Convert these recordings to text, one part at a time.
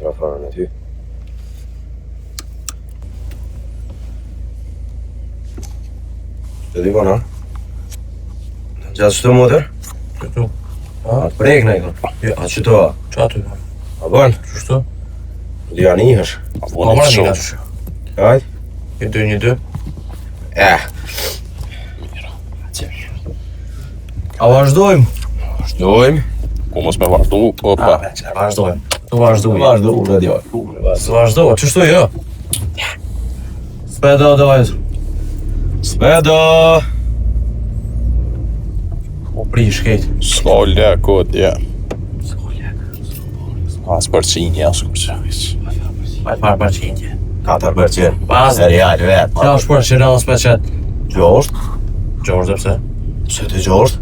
Telefonën e ty. Të di kona? Gjatë qëto motor? Këtu. A të prejk në i kon? Jo. A qëto? Qa aty? A ban? Qështu? Lija një hësh. Po marrë një nga që. Ajt? 1-2-1-2. A vazhdojmë? Vazhdojmë. Ku mos me vazhdu, opa. Vazhdojmë. Të vazhdojmë. Vazhdojmë, në djoj. Së vazhdojmë, qështu jo? Speda dojës. Speda! O prish kejt. S'ka lekot, ja. As përqinja, s'ku qëvis. Majtë parë për qindje. 4%. Pas. Serial vetë. Qa është për që në nësë me qëtë? Gjosht? Gjosht dhe pse? Pse të gjosht?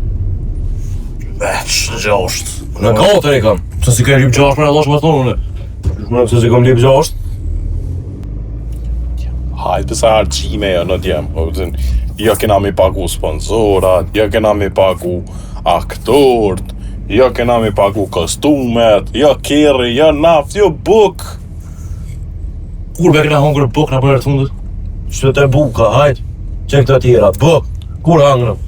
Veç, gjosht. Në 4 i kam. Pse si ke rip gjosht për e losh më thonë une? Shme pse si kam lip gjosht? Hajtë pëse harqime jo në djemë. Jo kena mi pagu sponsorat, jo kena mi pagu aktorët, jo kena mi pagu kostumet, jo keri, jo naft, jo buk. Kur be këna hongër buk në për e të fundët? Që të buka, hajt. Që këta tjera, buk. Kur hangrëm?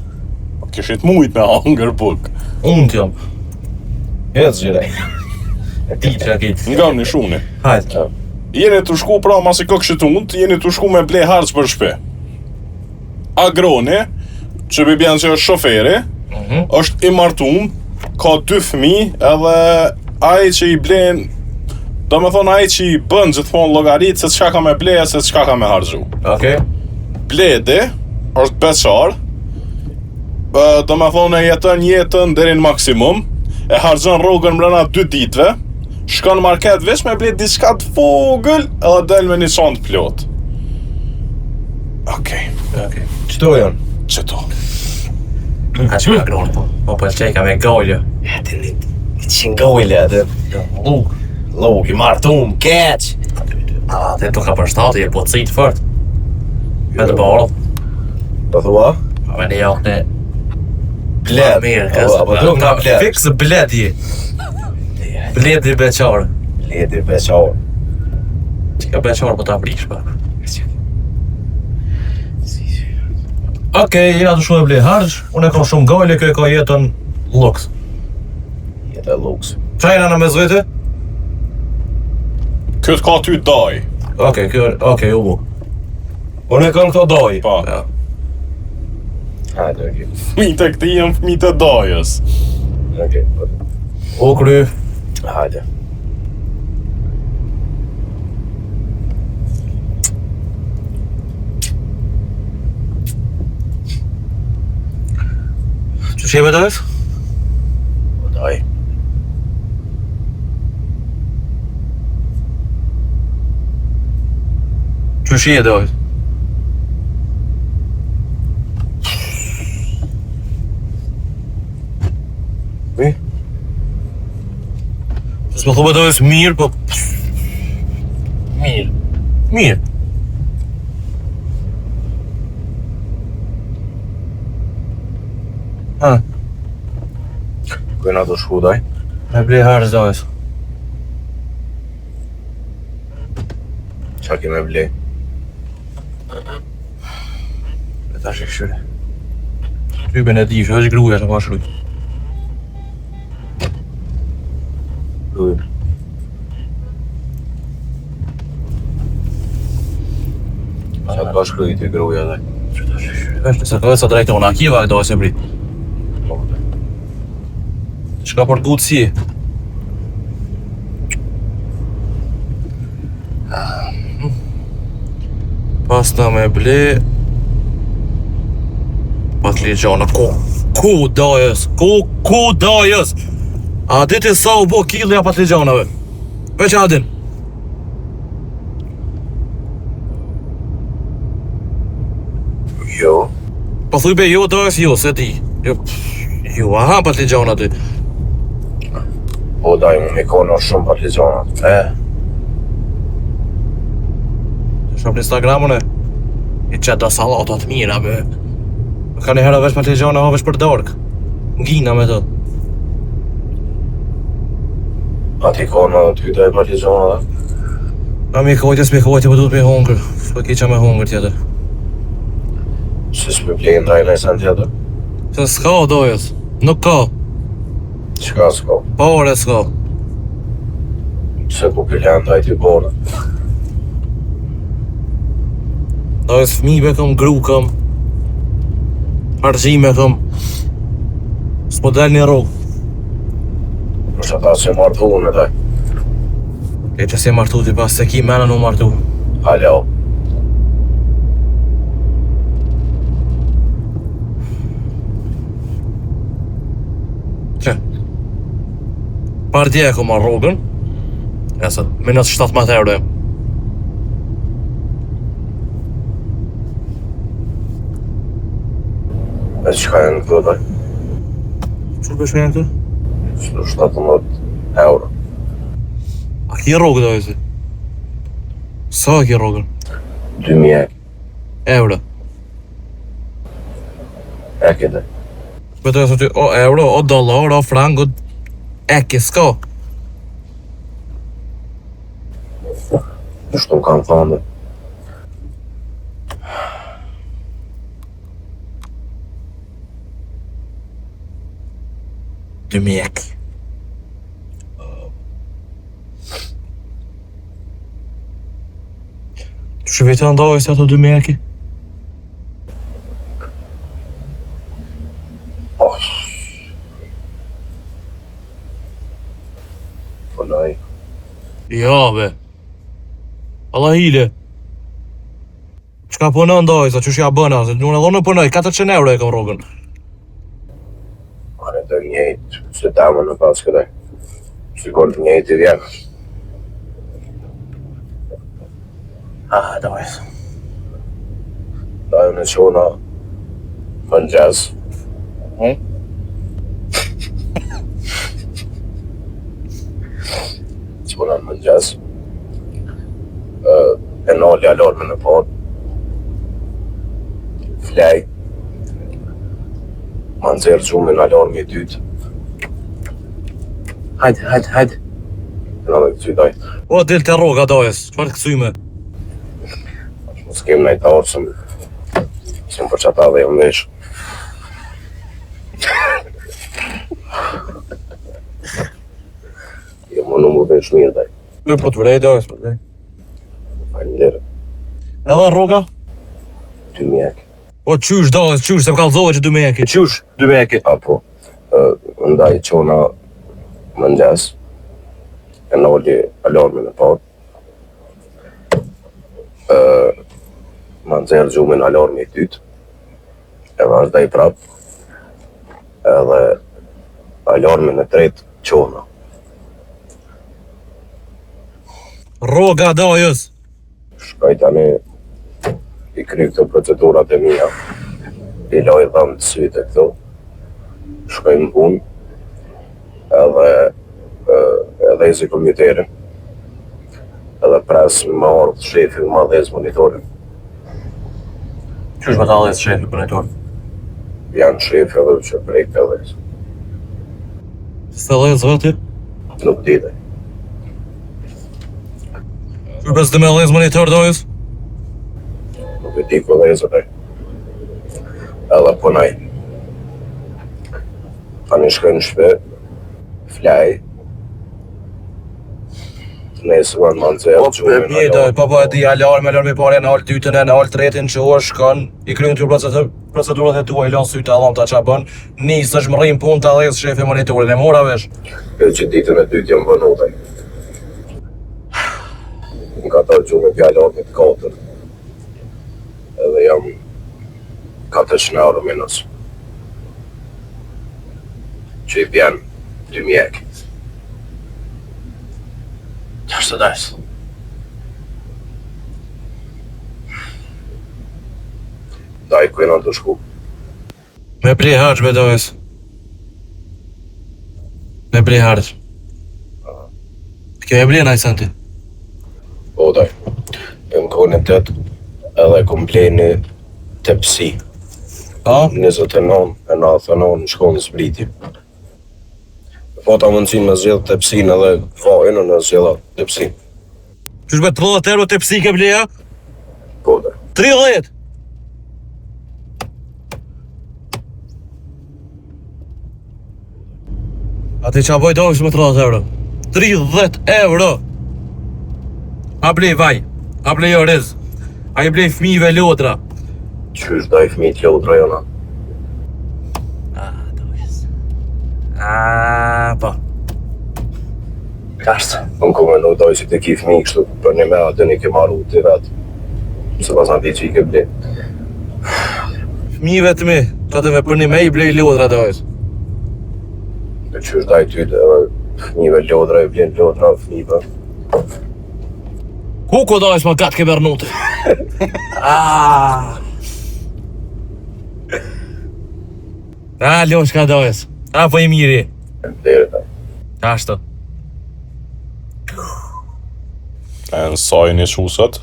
Kishit mujt me hangër buk. Unë t'jam. Hecë gjirej. E ti që kejt. Nga një shuni. Hajtë. Jeni të shku pra masi këkshit unë, jeni të shku me ble harç për shpe. Agroni, që bibjen që është shoferi, është i martum, ka 2 fëmijë, edhe ai që i blen, do me thonë ai që i bën gjithmonë llogarit se çka ka me ble e se çka ka me harxhu. Okej. Bledi është beqar, do me thonë e jeton jetën deri në maksimum, e harxhon rrogën mbrana 2 ditëve, shkon në market veç me ble diçka të vogël edhe del me një çantë plot. Okej. Qëto janë? Qëto? A që ka gronë po? Po pëlqej ka me gojlë. Ati një qënë gojle atë. Luk. Luk, i martum, keq. A, të ka për shtatë, po të citë fërt. Me të barët. Të thua? A me një jakë në... Bled. Mirë, kësë. Apo duk nga bled. Fiksë bledi. Bledi beqarë. Bledi beqar. Që ka beqarë po ta prish pak. Okej, jena të shumë e ble harç, unë e kam shumë gojle, kjo e ka jetën luks. Jetë e luks. Qa jena në mes vete? Këtë ka ty daj. Okej, u bu. Unë e kam këto doj. Pa. Ja. Hajde, okej. Fmit e këti jenë fmit e dajës. Okej. U kry. Hajde. Që shjeve të është? O doj. Që shje të është? Mi? Së më thube të është mirë, po... Mirë. Ha, Këna të shku doj. me ble harës të është. Qa kime blej? E ta shë këshyre. Shryben e ti, shë është gruja që ka shryt. Luj. Qa ka shkruj të gruja dhe? Që ta shë këshyre. Veshtë, se ka dhe sa drejtë unë akiva, do e se brit. Shka për gutë si? Pasta me ble... Patligjana, ku dajës? Ku dajës? A diti sa u bo kilja patligjanave? Veç a din? Jo. Po thuj be jo dajës jo, se ti. Jo, aha patligjana ty. O daj, më mi kono shumë patligjana. Shop në Instagramën e i qëtë da salatat mira be. Ka një herë veç patligjana ha veç për dark. Ngina me të. Ati kona ty të e partizona dhe? A mi kojtës, po duhet me hongër. Po kiqa me hongër tjetër. Se s'me plejnë ndaj sen tjetër? Se s'ka dojës, nuk ka. Qka s'ka? Pare s'ka. Se ku pëllen ndaj ty kona? Dojës fmive këm, gru këm. Argjime këm. S'po del një rrugë. Nështë ata se martu unë edhe. E që se martu ti pas se ki menën u martu. Halo. Që? Pardje e ku marrë rrugën. Esët, minus 17 euro. E qka e në këtë dhe? Që përshme janë këtë? 17 euro. A ki rrugë do e si? Sa ki rrugën? 2000 Euro. e këtë. Beto e së ty, o euro, o dollar, o frank, o eki, s'ka. Nështë më kam thënë. Dy mjek. Që vetë ndoj se ato dy mjeki? Folaj. Ja, be. Allah hile. Qka punon ndoj, sa qëshja bëna, se unë edhe në punoj, 400 euro e kam rrugën. Mane të njëjtë, se dama në pas këtaj. Sikur të njëjtë i vjenë. Dojës. Da ju në qona mëngjes. Qona në mëngjes. E nalli alarme në pod. Flej. Ma nëzirë gjumin alarme i dytë. Hajde. E në dhe këty daj. O, del të rroga, dojës, qëfar të kësyme? Mos kem najtë orë sëm për qata dhe jam vesh. Jo më në më vesh mirë daj. Në po të vrej, dojës, po të vrej. Falimderë. Edhe rroga? 2 mjek. O, qysh, dojës, qysh, se më kalzove që 2 mjeki. Qysh, 2 mjeki. Apo, ndaj qona mëngjes. E nalli alarme në pod. Ma nëzirë gjumin alarme i dytë. E vazhdaj prap. Edhe alarme në tretë qona. Rroga, dojës. Shkaj tani i kry këto procedurat e mija. I loj dhamë të syte këto. Shkaj në punë. Edhe i zi kompjuterin. Edhe pres më ardhë shefi më adhez monitorin. Qysh më të adhes shefi për nëjtor? Janë shefi edhe që prej të adhez. Së adhes vëti? Nuk dite. Qysh bes të me adhes monitor, dojës? Nuk e ti ku adhez ataj. Edhe punaj. Tani shkoj në shpe. Flaj. Nesë më në manëzër gjumin alarme. Po e di alarme i pare në alë dytën e në alë tretin që o shkon, i kryen të procedurat e tua, i lanë sytë allam ta qa bën, nisë është më rrim pun të adhes shefi monitorin, e mora vesh. Edhe që ditën e dytë jam vënu taj. Në ka ta gjumin për alarmit 4. Edhe jam 400 euro minus. Që i bjen 2 mjek. Qashtë të dajës? Daj ku e në të shku. Me prej harq, be dojës. Me prej harq. Kjo e blie në ajsanti? Po daj. E më kone 8 edhe kompleni të pësi. A? 29 e 99 në shkollë në Spliti. Po ta mundësin me zgjedh tepsin edhe vajin në zgjedha tepsin. Qysh me 30 euro tepsi ke bleja? Po dhe. 30! A ti qa boj dojsh me 30 euro? 30 euro! A blej vaj, a blej oriz, a i blej fmive lodra. Qysh daj fëmijët lodra jona? Po. Kashtë. Unë ku me nuk doj si të ki fëmi kështu, për një me atë një ke marru të vetë. Se pas në di që i ke ble. Fmive të mi, të të me për një me i blej lodra dojsh. Dhe qysh daj ty dhe fëmive lodra e blen lodra fëmive. Ku ko dojsh më gatë ke bernuti? Losh ka dojsh. Po i miri. Dere ta. Ashtë. E në sajnë i shusat.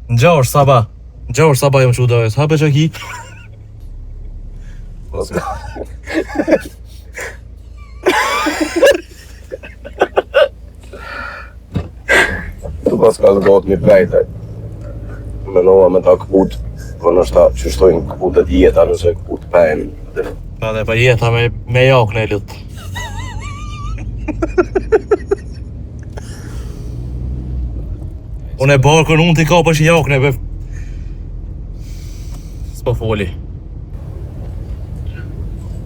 Në gjosh saba jam që dojsh. Hape që ki. Tu pas ka zgot një plejtaj. Menova me ta këput, për nështë ta që shtojnë këputet jeta nëse këput pen. Pa dhe pa jeta me jakne e lutë. Unë e barkën unë t'i kapësh jakne, be... S'po foli.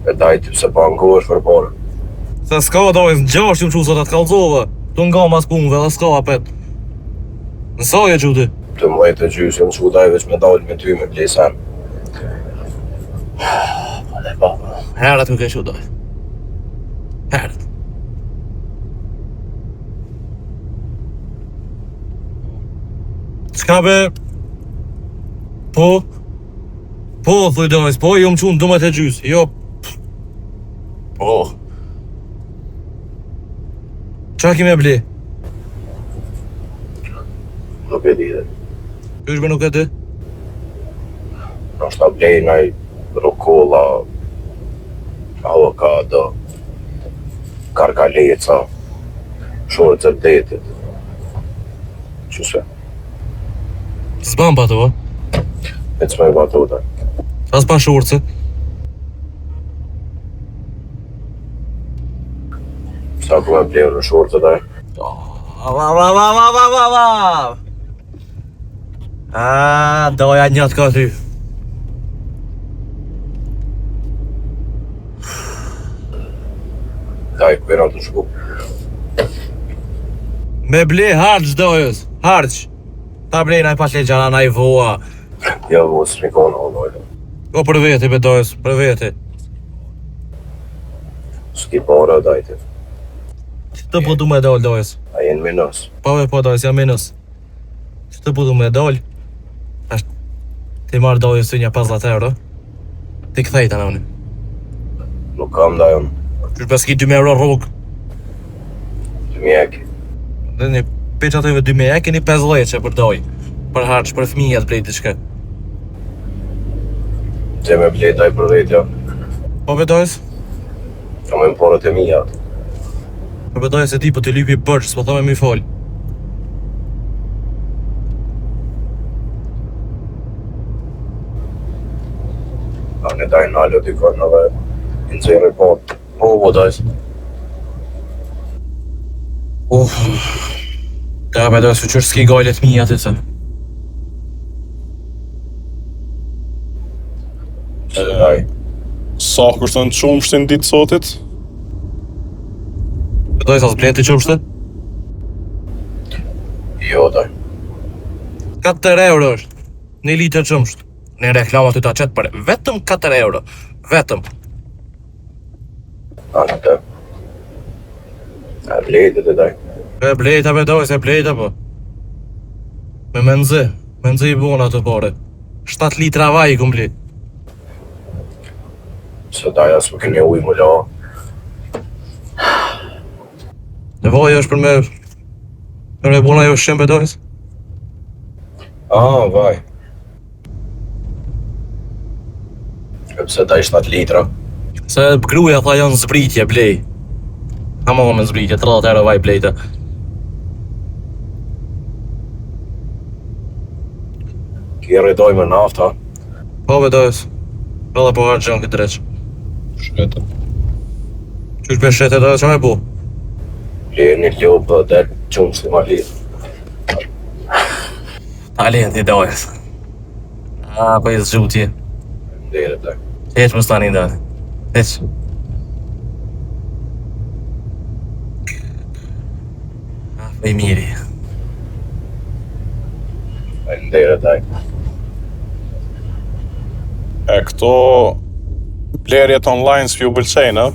E dajti se pa nkohesh për parë. Se s'ka dojës, në gjash ju më qusat atë kalzove. Tu nga mas punëve dhe s'ka apet. Nësaj e quti. Të mëjtë e gjysë në që daj veç me dalë me ty me plejsen. Herët më ke që dojë. Herët. Qka be? Po, thuj dojës, po, jo më qunë dumet e gjysë, jo. Po. Qa ki me bli? Nuk e di dhe. Qysh be nuk e di? Nështë ta blej naj rukolla, avokado, karkaleca, shorët e detit. Qëse? S'ban pa to, E që me batuta. as pa shurëce. Sa ku me blej në shorët e daj? Doja njët ka ty. Daj, këpira të shku. Me ble harç dojës, harç. Ta blej naj pas legjana, naj voa. Ja, vos, shmikona, o dojtë. O për veti be dojës, për veti. S'ki para dajti. Të po du me dojë dojës. A jenë minus. Po me po dojës, jam minus. Që të po du me dojë. Ashtë, ti marrë dojës të një 50 euro. Ti këthejta në unë. Nuk kam da jonë. Qysh beski 2 euro rrugë. Të mjeki. Dhe një peqatëve 2 e keni 50 që për dojë. Për harç, për fëmijat blej të shke. Që me blej daj për vetja. Po be dojës? Kam e më porët e mija. Po be dojës e ti po t'i lypi bërç, s'po thome mi fol. A në daj në alë t'i kënë edhe në zemi po. Po dajs. Da me dojës fëqër s'ki gajlet mija të të. Se daj. Sa kushton qumshtin ditë sotit? Be dojës as blej të qumshte? Jo daj. 4 euro është. 1 litër qumsht. Në reklamat të ta qetë për vetëm 4 euro. Vetëm. A në të. A blejtë të daj. E blejta be dojës, e blejta po. Me menzi i bona të pare. 7 litra vaj i kumbli. Se daj as më kënje uj më la. Në vaj është për me... Për me bona jo shem be dojës? Vaj. E pse daj 7 litra. Se gruja tha janë zbritje blej. Ama me zbritje, 30 euro vaj blejte. Ki rritoj me nafta. Po vedojës. Edhe po harë gjën këtë dreq. Shkete. Qysh për shete dojës që me bu? Le një ljubë dhe qumë si ma lidhë. Talenti dojës. Po i zgjutje. Ndere dhe. Heq më stani ndani. Heq. Po i miri. Ndere dhe. E këto blerjet online s'ju pëlqejnë, a?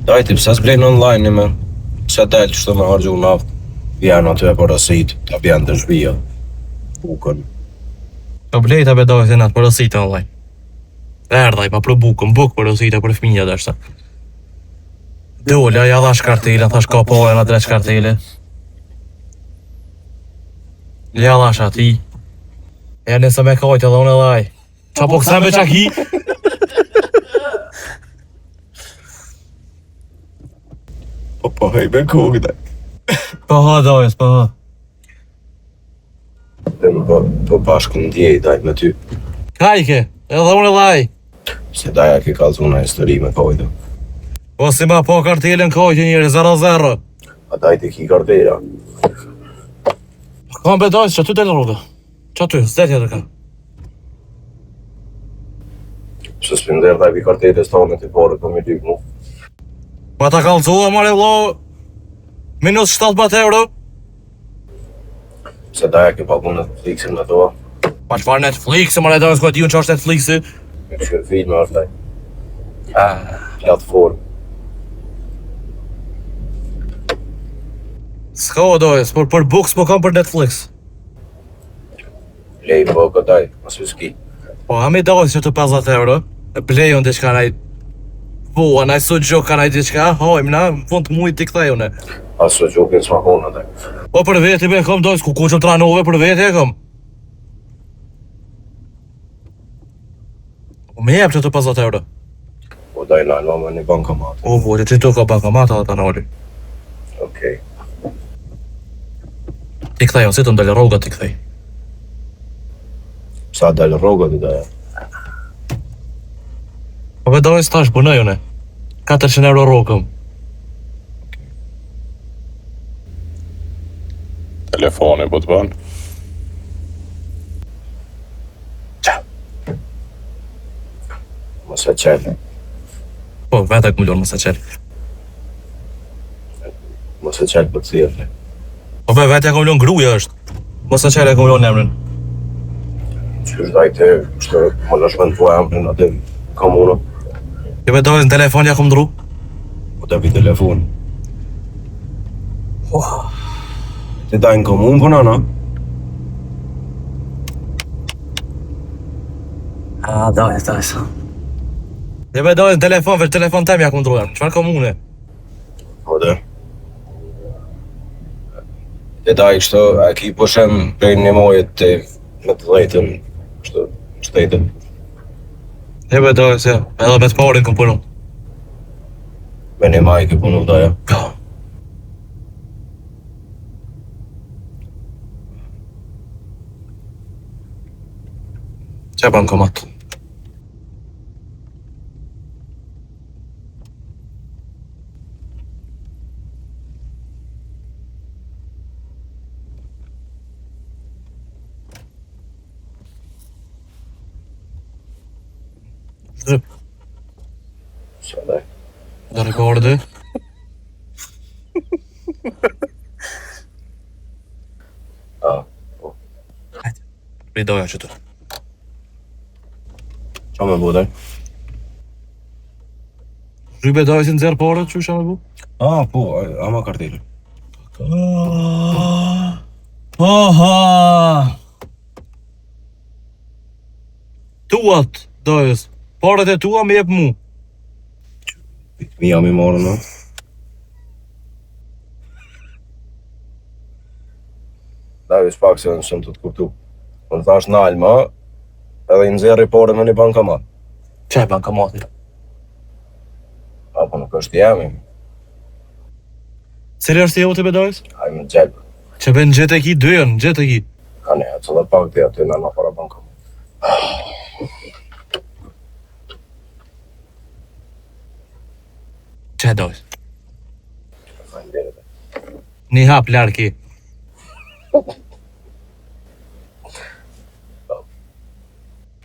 Dajti, pësa s'blejnë online një me? Pësa delë që të me hargju naftë? Vjenë aty e përësit, ta vjenë të shbija. Bukën. Po blejta be dojës e natë përësita online. Erdhaj pa për bukën, bukë përësita për fëminja dhe ashtë. Dole, ja dhash kartele, thash ka po e në dreq kartele. Ja dhash ati. E nëse me kajtë edhe unë edhe aj. Qa po kësem be qaki? Po hejbe kukë dhe. Po ha dojës, po ha. Dhe më po bashkë në djej, daj me ty. Kajke, edhe unë edhe aj. Se daja ke kalzuna histori me kajtë. Po si ma po kartelen kajtë njëri, 0-0. A dajti ki kartera. Kam be dojës që ty del rrugë. Qa ty, zdetja të ka. Pse s'pinder daj pi karteres tonë të pare për me lyk mu. Pa ta kalzua, mare vlo. Minus 7 euro. Se daja ke papu Netflixin me toa. Pa qëfar Netflix, mare dojës këtë ju në që është Netflixi. Me këshër filme është daj. Platform. S'ka o dojës, por për books po kam për Netflix. Lej po këtaj, mësë s'ki. Po, hami dojës që të 50 euro. E plejon dhe qka naj... Po, anaj sot gjok ka naj diqka, hojmë na, në fund të mujt t'i kthejune. Asë gjokin s'makona daj. Po për veti be kom dojës, ku qëm tranove për veti e kom. Po me jep që të 50 euro. Po daj nalma me një bankomat. O, po, që tu ka bankomata dhe ta noli. Okej. T'i kthejon, si të ndale rroga t'i kthej. Sa dalë rrogat i daja. Po be dojës tash punoj une. 400 euro rrogëm. Telefoni po të banë. Mëse qelë. Po, vete këmullon mëse qelë. Mëse qelë për të thirë. Po be vete këmullon gruja është. Mëse qelë e këmullon emrin. Qysh dajte, që më nëshmen të emrin atë komunë. Ti be dojës në telefon ja kom dru. Po të pi telefon. Ti daj në komunë për nana? Dojës. Ti be dojës në telefon, veç telefon tem ja kom dru emrin. Qfar komune? Po dhe. Ti daj kështë, a ki poshem prej një mojet të me të dhejtën, kështë qëtejtën. Ti be dojës, ja. Edhe me të parin këm punu. Me një maj ke punu daja. Ka. Qa bankomat? Zëp, Sa daj. do rekordi. Po. Ridoja që të. Qa me bu daj? Rrybe dojë si nëzirë pare, që shë me bu? Po, ama kartele. Aha! Tuat, dojës. Paret e tua me jep mu. Mi jam i marrë në. Davis pak se nësëm të kuptu. Më thash në alma, edhe i nëzirë i pare me një bankomat. Qaj bankomatit? Apo nuk është jemi. Cili është jote bedojës? Ai më gjelbë. Që ben gjetë e ki, dyën, gjetë e ki. Ka ne, që dhe pak të aty në para banka. Që e dojës? Faleminderit. Një hap larki.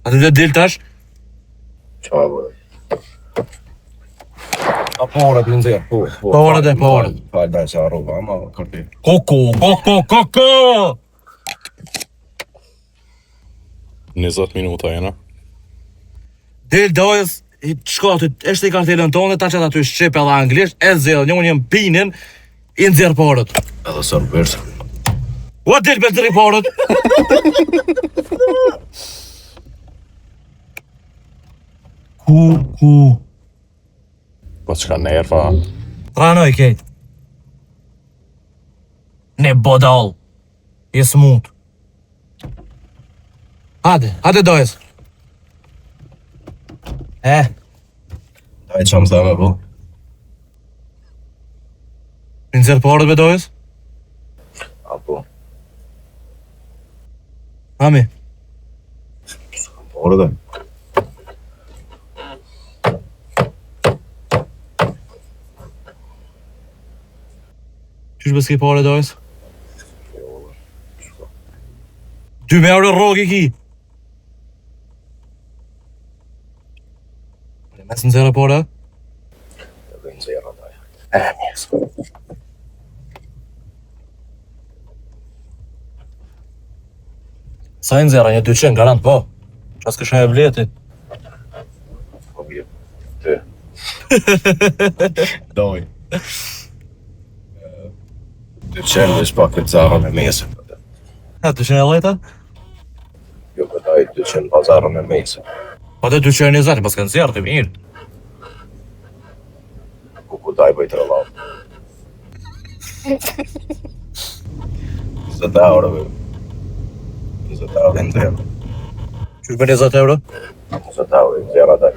A të dhe dil tash? Qa më bërë? A po orët në zirë. Po orët e po orët. Falë daj se arroba, ama kërti. Koko! 20 minuta jena. Del dojës, shko aty, eshte i kartelën tonë, ta qëtë aty shqip edhe anglisht, e zirë, një unë jem pinin, i në zirë po orët. Edhe sërë bërës. Ua del për zirë po orët! Ku? Po çka nerva. Ranoj kejt. Ne bodal. Je smut. Hade dojës. Daj që më thame po. Në zirë po orët be dojës? Apo, Ami. po orë dhe. Qysh bëski po orët dojës? 2 euro rrogi ki. Mes në zirë po orët? Edhe në zera daj. Mjes. Sa i në zirë, një 200, garant po. Qas kësha e vleti. Po bje. Ty. Doj. Ty qenë dhe shpak këtë zarën e mesën. Ha, 200 e lejta? Jo, këtaj 200 pazarën e mesën. Po të 220, pas kanë zirë të mirë. Ku daj bëjtë rëllat. 20 euro, be. 20 euro në zera. Qysh me 20 euro? 20 euro në zera daj.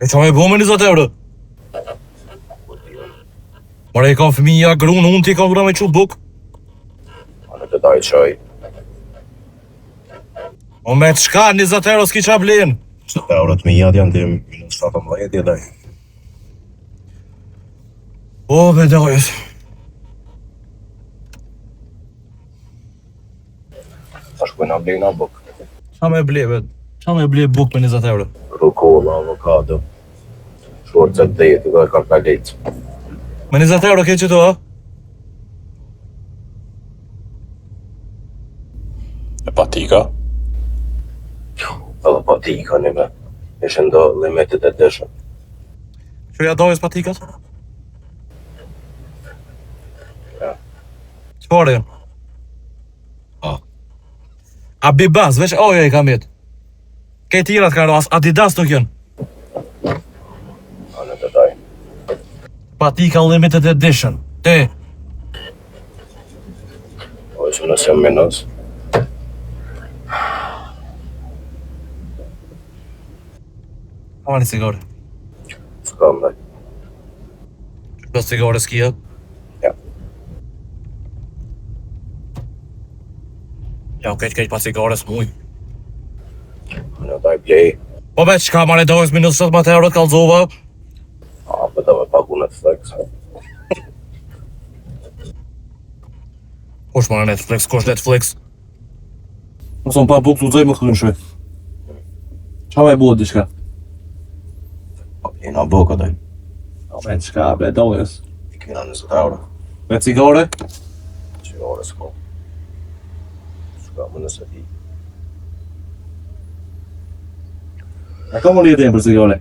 E qa me bo me 20 euro? Mare i kam fëmija, grunë, unë ti kam vra me qu buk. A në të daj qaj. O me të shka, 20 euro s'ki qa blenë. 20 euro të mijat janë të minus 17 daj. O, be dojës. Ta shkojna blejna buk. Qa me ble, bet? Qa me ble buk me 20 euro? Rukolla, avokado. Shorcet dhe jeti dhe karkalit. Me 20 euro ke që to, a? E patika. Edhe pa ti i ka një me. Ishe ndo limitet e dëshën. Që ja dojës patikat? Ja. Qëpare jënë? A. A bibas, veç oja i kam jetë. Ke tirat ka ras, Adidas nuk jënë. A në të daj. Patika limited edition. Te. O që nësë jam minus. Ka një cigare. S'kam daj. Pas cigare s'kia. Ja. Ja, keq pa cigare s'muj. A në daj blej. Po me qka mare dojës minus 17 euro të kalzova? A për të me pagu Netflix. Kosh mare Netflix, kosh Netflix. Mëson pa buk të uzoj më këllën shve. Qa me buhet diqka? Pa blejna boka daj. A me qka, be dojës. I kena 20 euro. Me cigare? Që ore s'ko. S'ka më nëse ti. E ka më lidin për cigare?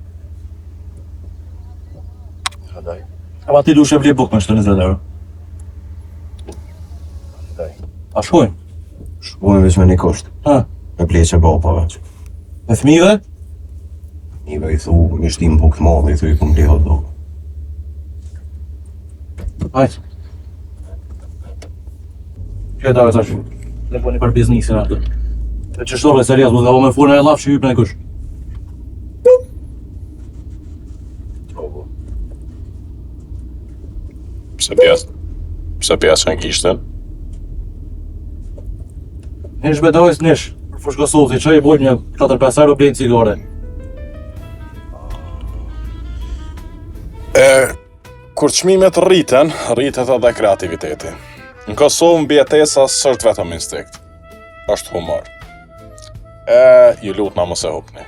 A daj. Ama ti du shë vli buk me 20 euro. A daj. A shkojnë? Shkojnë veç me një kosht. Ha? Me blej që bapa veç. Me fëmive? Nive i thu, mi shtim buk të madhe, i thu i kum blej hot dog. Hajt. Që e dave tash. Ne po një për biznisin atë. E që shtore serias, mu t'ka po me furën e laf që hyp në e kush. Pse pjesë. Pse pjesën kishten? Nish bedojës nish, për fushkosuti, që i bojnë një 4-5 euro blejnë cigare. Kur çmimet rritet edhe kreativiteti. Në Kosovë mbijetesa s'është vetëm instinkt, është humor. Ju lutna mos e hupni.